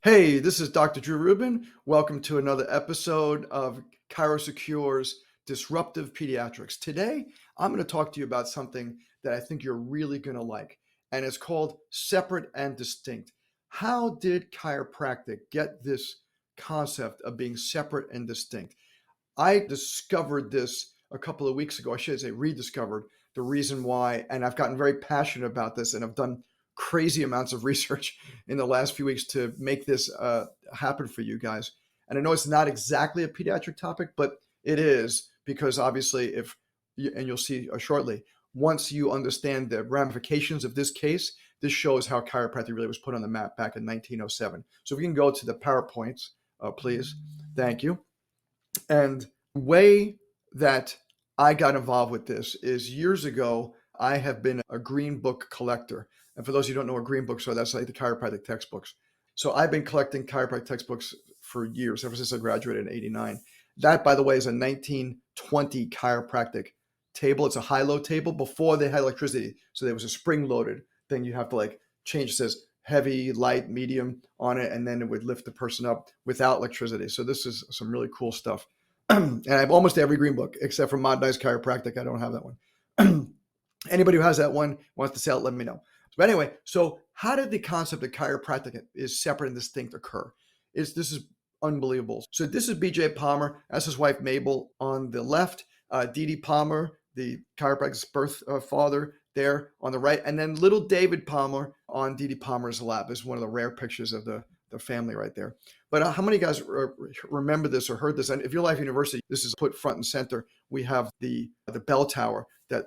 Hey, this is Dr. Drew Rubin. Welcome to another episode of ChiroSecure's Disruptive Pediatrics. Today, I'm going to talk to you about something that I think you're really going to like, and it's called separate and distinct. How did chiropractic get this concept of being separate and distinct? I discovered this a couple of weeks ago. I should say rediscovered the reason why, and I've gotten very passionate about this and I've done crazy amounts of research in the last few weeks to make this happen for you guys. And I know it's not exactly a pediatric topic, but it is because obviously and you'll see shortly, once you understand the ramifications of this case, this shows how chiropractic really was put on the map back in 1907. So if we can go to the PowerPoints, please. Thank you. And the way that I got involved with this is years ago, I have been a green book collector. And for those who don't know what green books are, that's like the chiropractic textbooks. So I've been collecting chiropractic textbooks for years, ever since I graduated in 89. That, by the way, is a 1920 chiropractic table. It's a high-low table before they had electricity. So there was a spring-loaded thing you have to change. It says heavy, light, medium on it, and then it would lift the person up without electricity. So this is some really cool stuff. And I have almost every green book except for Modernized Chiropractic. I don't have that one. Anybody who has that one wants to sell it, let me know. But anyway, so how did the concept of chiropractic is separate and distinct occur? This is unbelievable. So this is B.J. Palmer. That's his wife, Mabel, on the left. D.D. Palmer, the chiropractic's birth father, there on the right. And then little David Palmer on D.D. Palmer's lap. This is one of the rare pictures of the family right there. But how many guys remember this or heard this? And if you're Life University, this is put front and center. We have the bell tower that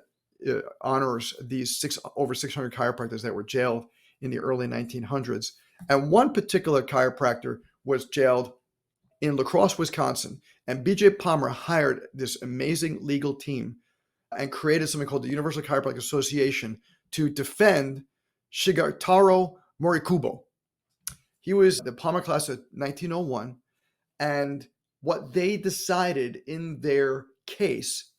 honors these over 600 chiropractors that were jailed in the early 1900s. And one particular chiropractor was jailed in La Crosse, Wisconsin. And B.J. Palmer hired this amazing legal team and created something called the Universal Chiropractic Association to defend Shigetaro Morikubo. He was the Palmer class of 1901. And what they decided in their case,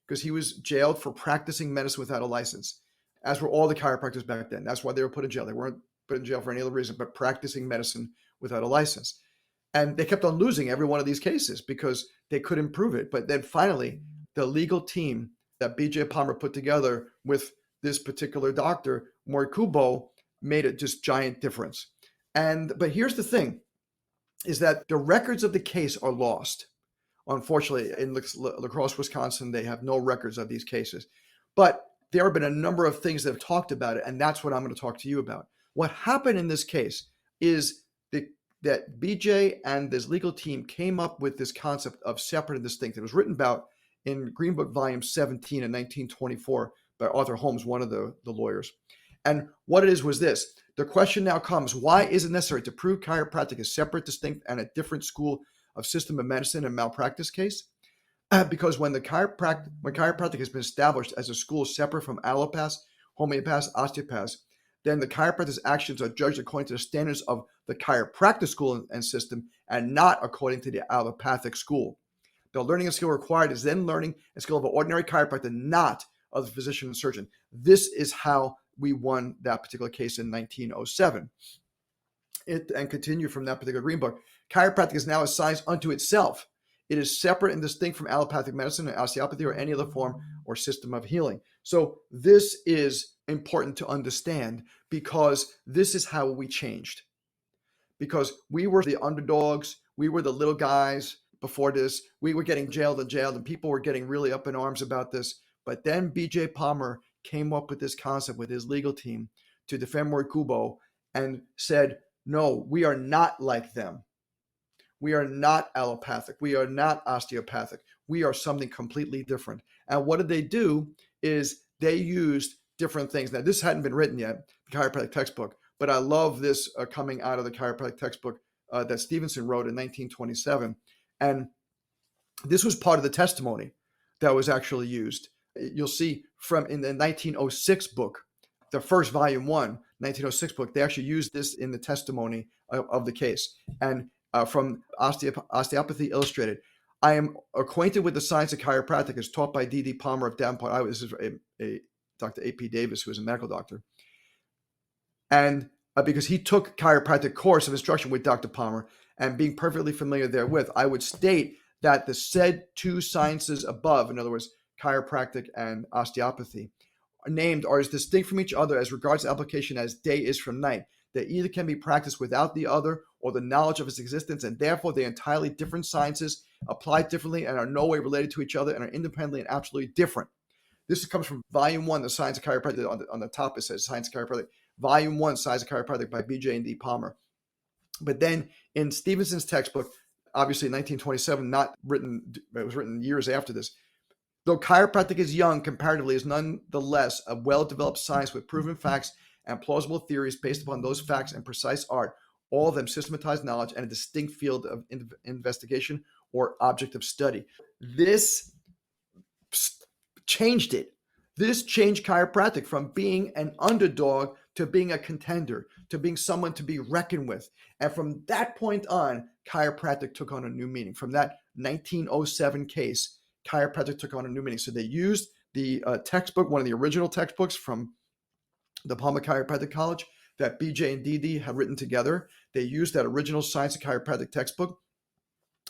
because he was jailed for practicing medicine without a license, as were all the chiropractors back then. That's why they were put in jail. They weren't put in jail for any other reason, but practicing medicine without a license. And they kept on losing every one of these cases because they couldn't prove it. But then finally, the legal team that B.J. Palmer put together with this particular doctor, Morikubo, made a just giant difference. But here's the thing, is that the records of the case are lost. Unfortunately, in La Crosse, Wisconsin, they have no records of these cases. But there have been a number of things that have talked about it, and that's what I'm going to talk to you about. What happened in this case is that BJ and this legal team came up with this concept of separate and distinct. It was written about in Green Book Volume 17 in 1924 by Arthur Holmes, one of the lawyers. And what it is was this. The question now comes, why is it necessary to prove chiropractic is separate, distinct, and a different school of system of medicine and malpractice case? Because when chiropractic has been established as a school separate from allopaths, homeopaths, osteopaths, then the chiropractor's actions are judged according to the standards of the chiropractic school and system and not according to the allopathic school. The learning and skill required is then learning and skill of an ordinary chiropractor, not of the physician and surgeon. This is how we won that particular case in 1907. And continue from that particular green book. Chiropractic is now a science unto itself. It is separate and distinct from allopathic medicine and osteopathy or any other form or system of healing. So this is important to understand because this is how we changed. Because we were the underdogs, we were the little guys before this. We were getting jailed and people were getting really up in arms about this. But then B.J. Palmer came up with this concept with his legal team to defend Morikubo and said, no, we are not like them. We are not allopathic. We are not osteopathic. We are something completely different. And what did they do is they used different things. Now, this hadn't been written yet, the chiropractic textbook, but I love this coming out of the chiropractic textbook that Stevenson wrote in 1927. And this was part of the testimony that was actually used. You'll see from in the 1906 book, the first volume 1906 book, they actually used this in the testimony of the case. And from Osteopathy Illustrated, I am acquainted with the science of chiropractic as taught by D.D. Palmer of Davenport, Iowa. This is a Dr. A.P. Davis, who is a medical doctor. And because he took chiropractic course of instruction with Dr. Palmer, and being perfectly familiar therewith, I would state that the said two sciences above, in other words, chiropractic and osteopathy, are named are as distinct from each other as regards application as day is from night. They either can be practiced without the other or the knowledge of its existence, and therefore they're entirely different sciences, applied differently, and are no way related to each other, and are independently and absolutely different. This comes from Volume 1, The Science of Chiropractic. On the top, it says Science of Chiropractic. Volume 1, Science of Chiropractic by B.J. and D. Palmer. But then in Stevenson's textbook, obviously in 1927, not written, it was written years after this. Though chiropractic is young, comparatively, is nonetheless a well-developed science with proven facts and plausible theories based upon those facts and precise art, all of them systematized knowledge and a distinct field of investigation or object of study. This changed it. This changed chiropractic from being an underdog to being a contender, to being someone to be reckoned with. And from that point on, chiropractic took on a new meaning. From that 1907 case, chiropractic took on a new meaning. So they used the textbook, one of the original textbooks from the Palmer Chiropractic College that BJ and DD had written together. They used that original Science of Chiropractic textbook.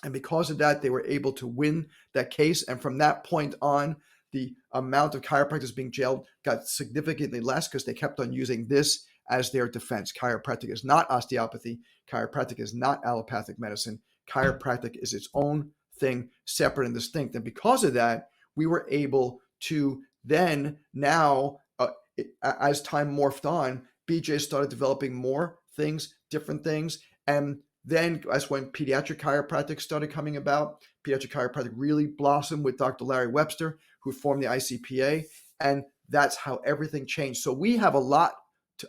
And because of that, they were able to win that case. And from that point on, the amount of chiropractors being jailed got significantly less because they kept on using this as their defense. Chiropractic is not osteopathy. Chiropractic is not allopathic medicine. Chiropractic is its own thing, separate and distinct. And because of that, we were able to then as time morphed on, BJ started developing more things, different things. And then that's when pediatric chiropractic started coming about. Pediatric chiropractic really blossomed with Dr. Larry Webster, who formed the ICPA. And that's how everything changed. So we have a lot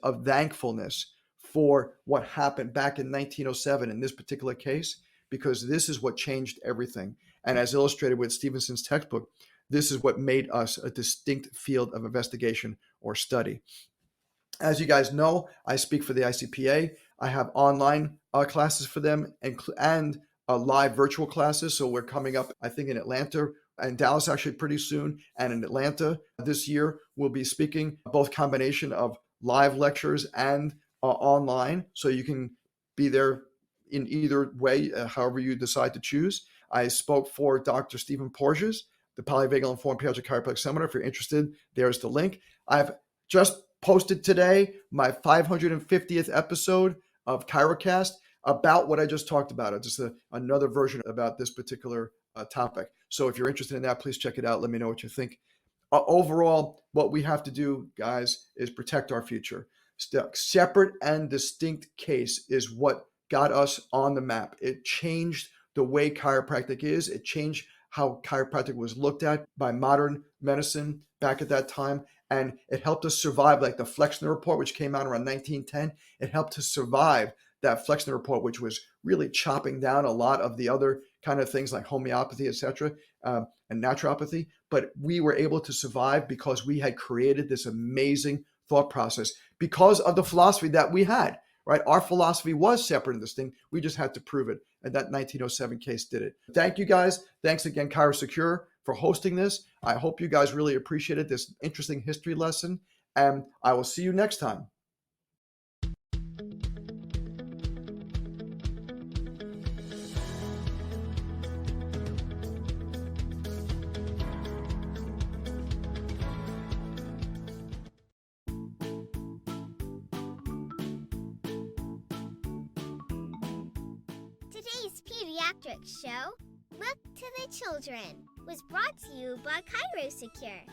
of thankfulness for what happened back in 1907 in this particular case, because this is what changed everything. And as illustrated with Stevenson's textbook, this is what made us a distinct field of investigation or study. As you guys know, I speak for the ICPA. I have online classes for them and live virtual classes. So we're coming up, I think, in Atlanta and Dallas actually pretty soon. And in Atlanta this year, we'll be speaking both combination of live lectures and online. So you can be there in either way, however you decide to choose. I spoke for Dr. Stephen Porges, the Polyvagal Informed Pediatric Chiropractic Seminar. If you're interested, there's the link. I've just posted today my 550th episode of Chirocast about what I just talked about. It's just another version about this particular topic. So if you're interested in that, please check it out. Let me know what you think. Overall, what we have to do, guys, is protect our future. Separate and distinct case is what got us on the map. It changed the way chiropractic is. It changed how chiropractic was looked at by modern medicine back at that time. And it helped us survive, like the Flexner Report, which came out around 1910. It helped us survive that Flexner Report, which was really chopping down a lot of the other kind of things like homeopathy, etc., and naturopathy. But we were able to survive because we had created this amazing thought process because of the philosophy that we had, right? Our philosophy was separate and distinct. We just had to prove it. And that 1907 case did it. Thank you, guys. Thanks again, ChiroSecure, for hosting this. I hope you guys really appreciated this interesting history lesson. And I will see you next time. Today's pediatric show, Look to the Children, was brought to you by ChiroSecure.